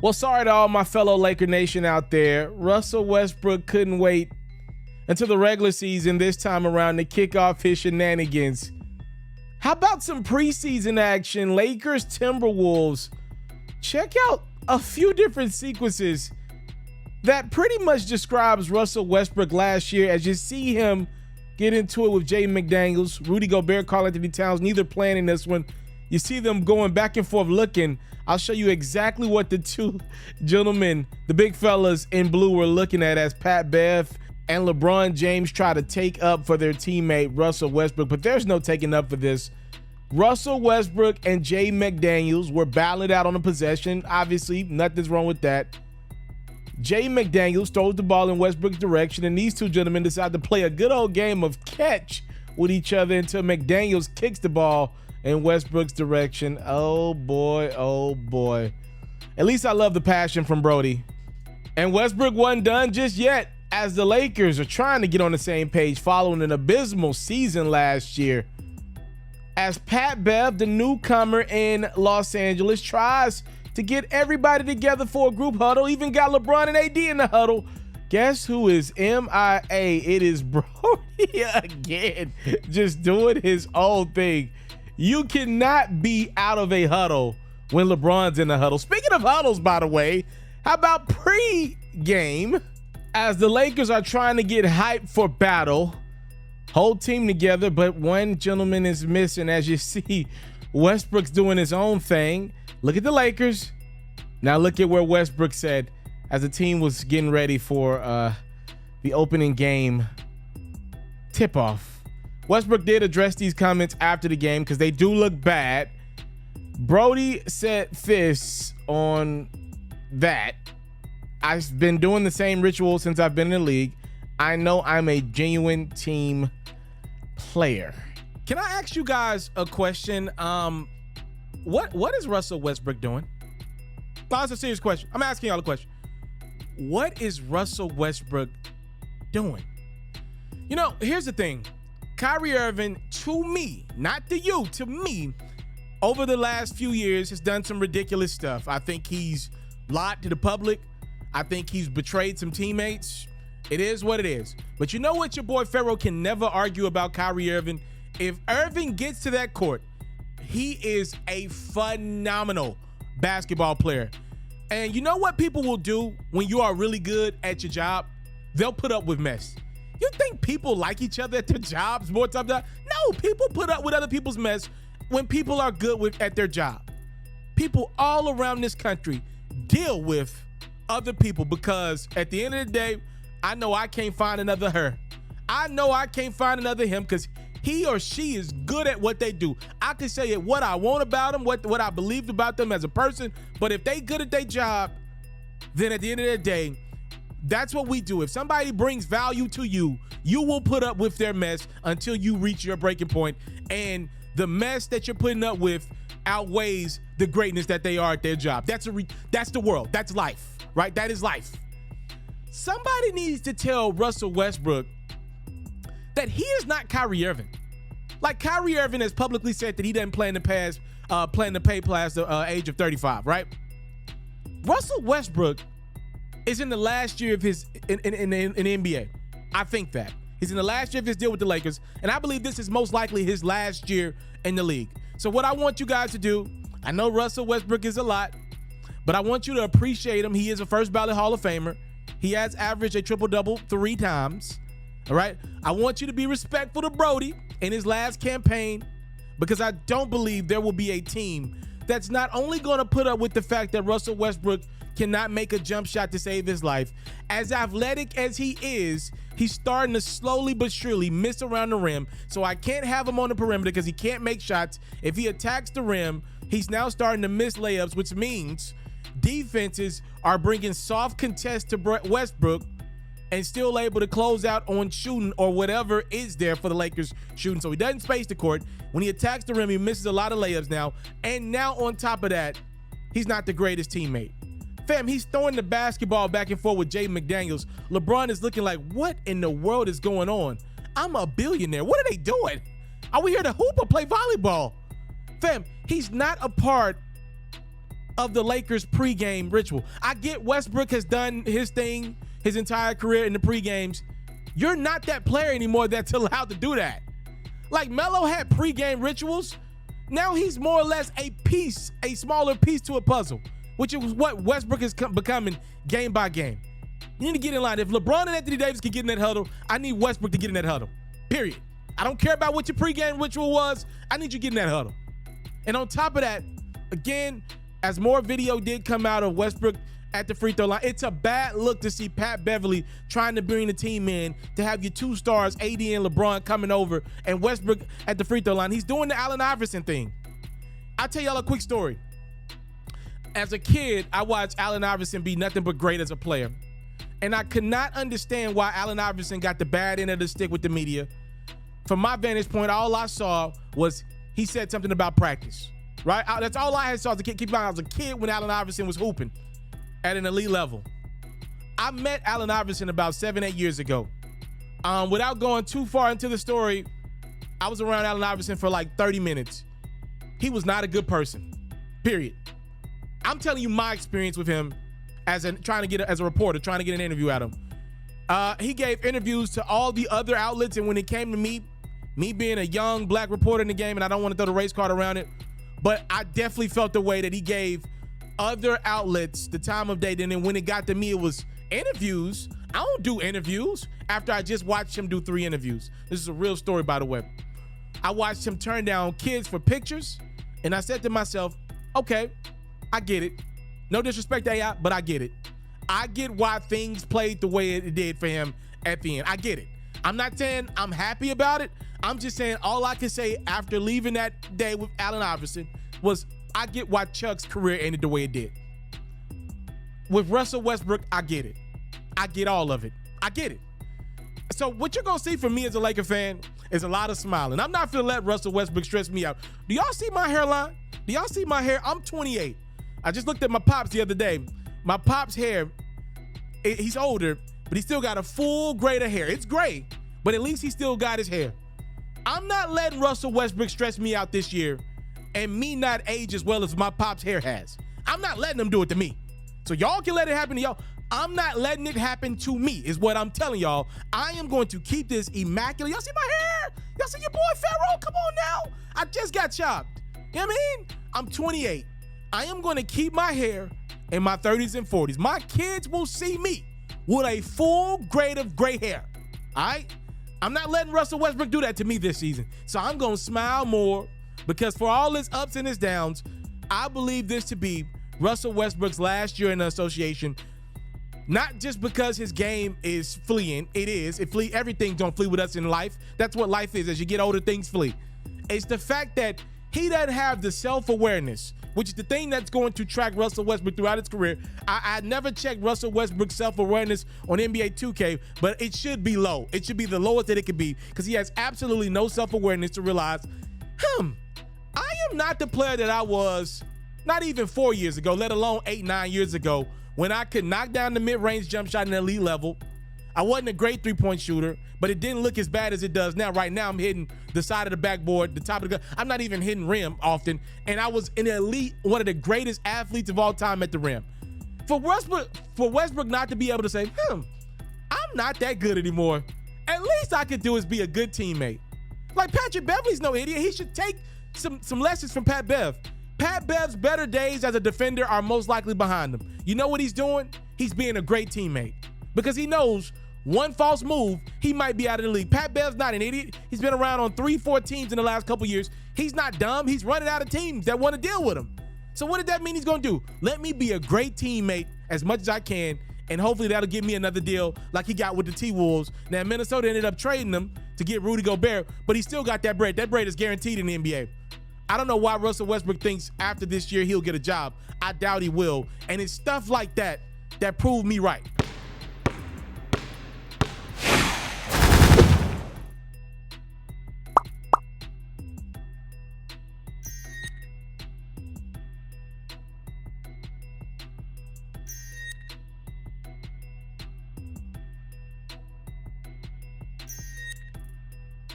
Well, sorry to all my fellow Laker Nation out there. Russell Westbrook couldn't wait until the regular season this time around to kick off his shenanigans. How about some preseason action? Lakers, Timberwolves. Check out a few different sequences that pretty much describes Russell Westbrook last year as you see him get into it with Jay McDaniels, Rudy Gobert, Karl Anthony Towns, neither playing in this one. You see them going back and forth looking. I'll show you exactly what the two gentlemen, the big fellas in blue, were looking at as Pat Bev and LeBron James try to take up for their teammate Russell Westbrook. But there's no taking up for this. Russell Westbrook and Jay McDaniels were battling out on a possession. Obviously, nothing's wrong with that. Jay McDaniels throws the ball in Westbrook's direction, and these two gentlemen decide to play a good old game of catch with each other until McDaniels kicks the ball in Westbrook's direction. Oh boy, oh boy. At least I love the passion from Brody. And Westbrook wasn't done just yet, as the Lakers are trying to get on the same page following an abysmal season last year. As Pat Bev, the newcomer in Los Angeles, tries to get everybody together for a group huddle, even got LeBron and AD in the huddle. Guess who is MIA? It is Brody again, just doing his own thing. You cannot be out of a huddle when LeBron's in the huddle. Speaking of huddles, by the way, how about pre-game? As the Lakers are trying to get hyped for battle, whole team together, but one gentleman is missing. As you see, Westbrook's doing his own thing. Look at the Lakers. Now look at where Westbrook said as the team was getting ready for the opening game tip-off. Westbrook did address these comments after the game because they do look bad. Brody said this on that. I've been doing the same ritual since I've been in the league. I know I'm a genuine team player. Can I ask you guys a question? What is Russell Westbrook doing? That's a serious question. I'm asking y'all a question. What is Russell Westbrook doing? You know, here's the thing. Kyrie Irving, to me, not to you, to me, over the last few years has done some ridiculous stuff. I think he's lied to the public. I think he's betrayed some teammates. It is what it is. But you know what your boy Pharaoh can never argue about Kyrie Irving? If Irving gets to that court, he is a phenomenal basketball player. And you know what people will do when you are really good at your job? They'll put up with mess. You think people like each other at their jobs more times than not? No, people put up with other people's mess when people are good at their job. People all around this country deal with other people because at the end of the day, I know I can't find another her. I know I can't find another him because he or she is good at what they do. I can say what I want about them, what I believed about them as a person, but if they good at their job, then at the end of the day, that's what we do. If somebody brings value to you, you will put up with their mess until you reach your breaking point, and the mess that you're putting up with outweighs the greatness that they are at their job. That's the world. That's life, right? That is life. Somebody needs to tell Russell Westbrook that he is not Kyrie Irving. Like Kyrie Irving has publicly said that he doesn't plan to pay past the age of 35, right? Russell Westbrook is in the last year of his in the NBA. I think that. He's in the last year of his deal with the Lakers, and I believe this is most likely his last year in the league. So what I want you guys to do, I know Russell Westbrook is a lot, but I want you to appreciate him. He is a first ballot Hall of Famer. He has averaged a triple-double 3 times. All right. I want you to be respectful to Brody in his last campaign because I don't believe there will be a team that's not only going to put up with the fact that Russell Westbrook cannot make a jump shot to save his life. As athletic as he is, he's starting to slowly but surely miss around the rim. So I can't have him on the perimeter because he can't make shots. If he attacks the rim, he's now starting to miss layups, which means defenses are bringing soft contests to Westbrook and still able to close out on shooting or whatever is there for the Lakers shooting. So he doesn't space the court. When he attacks the rim, he misses a lot of layups now. And now on top of that, he's not the greatest teammate. Fam, he's throwing the basketball back and forth with Jay McDaniels. LeBron is looking like, what in the world is going on? I'm a billionaire. What are they doing? Are we here to hoop or play volleyball? Fam, he's not a part of the Lakers pregame ritual. I get Westbrook has done his thing his entire career in the pregames. You're not that player anymore that's allowed to do that. Like Melo had pregame rituals. Now he's more or less a smaller piece to a puzzle, which is what Westbrook is becoming game by game. You need to get in line. If LeBron and Anthony Davis can get in that huddle, I need Westbrook to get in that huddle. Period. I don't care about what your pregame ritual was. I need you to get in that huddle. And on top of that, again, as more video did come out of Westbrook at the free throw line, it's a bad look to see Pat Beverly trying to bring the team in to have your two stars, AD and LeBron, coming over, and Westbrook at the free throw line. He's doing the Allen Iverson thing. I'll tell y'all a quick story. As a kid, I watched Allen Iverson be nothing but great as a player. And I could not understand why Allen Iverson got the bad end of the stick with the media. From my vantage point, all I saw was he said something about practice, right? That's all I had saw as a kid. Keep in mind, I was a kid when Allen Iverson was hooping at an elite level. I met Allen Iverson about 7-8 years ago. Without going too far into the story, I was around Allen Iverson for like 30 minutes. He was not a good person, period. I'm telling you my experience with him as a reporter, trying to get an interview at him. He gave interviews to all the other outlets, and when it came to me being a young black reporter in the game, and I don't want to throw the race card around it, but I definitely felt the way that he gave other outlets the time of day. And then when it got to me, it was interviews. I don't do interviews after I just watched him do 3 interviews. This is a real story, by the way. I watched him turn down kids for pictures, and I said to myself, okay, I get it. No disrespect to AI, but I get it. I get why things played the way it did for him at the end. I get it. I'm not saying I'm happy about it. I'm just saying all I can say after leaving that day with Allen Iverson was I get why Chuck's career ended the way it did. With Russell Westbrook, I get it. I get all of it. I get it. So what you're going to see from me as a Laker fan is a lot of smiling. I'm not going to let Russell Westbrook stress me out. Do y'all see my hairline? Do y'all see my hair? I'm 28. I just looked at my pops the other day. My pop's hair, he's older, but he still got a full grade of hair. It's gray, but at least he still got his hair. I'm not letting Russell Westbrook stress me out this year and me not age as well as my pop's hair has. I'm not letting him do it to me. So y'all can let it happen to y'all. I'm not letting it happen to me is what I'm telling y'all. I am going to keep this immaculate. Y'all see my hair? Y'all see your boy Pharaoh? Come on now. I just got chopped. You know what I mean? I'm 28. I am going to keep my hair in my 30s and 40s. My kids will see me with a full grade of gray hair. All right? I'm not letting Russell Westbrook do that to me this season. So I'm going to smile more because for all his ups and his downs, I believe this to be Russell Westbrook's last year in the association. Not just because his game is fleeing. It is. It flee. Everything don't flee with us in life. That's what life is. As you get older, things flee. It's the fact that he doesn't have the self-awareness, which is the thing that's going to track Russell Westbrook throughout his career. I never checked Russell Westbrook's self-awareness on NBA 2K, but it should be low. It should be the lowest that it could be because he has absolutely no self-awareness to realize, I am not the player that I was not even 4 years ago, let alone 8-9 years ago, when I could knock down the mid-range jump shot in the elite level. I wasn't a great three-point shooter, but it didn't look as bad as it does now. Right now, I'm hitting the side of the backboard, the top of the gun. I'm not even hitting rim often, and I was an elite, one of the greatest athletes of all time at the rim. For Westbrook not to be able to say, I'm not that good anymore, at least I could do is be a good teammate. Like Patrick Beverly's no idiot. He should take some lessons from Pat Bev. Pat Bev's better days as a defender are most likely behind him. You know what he's doing? He's being a great teammate because he knows one false move, he might be out of the league. Pat Bev's not an idiot. He's been around on 3-4 teams in the last couple years. He's not dumb. He's running out of teams that want to deal with him. So what did that mean he's going to do? Let me be a great teammate as much as I can, and hopefully that'll give me another deal like he got with the T-Wolves. Now, Minnesota ended up trading him to get Rudy Gobert, but he still got that bread. That bread is guaranteed in the NBA. I don't know why Russell Westbrook thinks after this year he'll get a job. I doubt he will. And it's stuff like that that proved me right.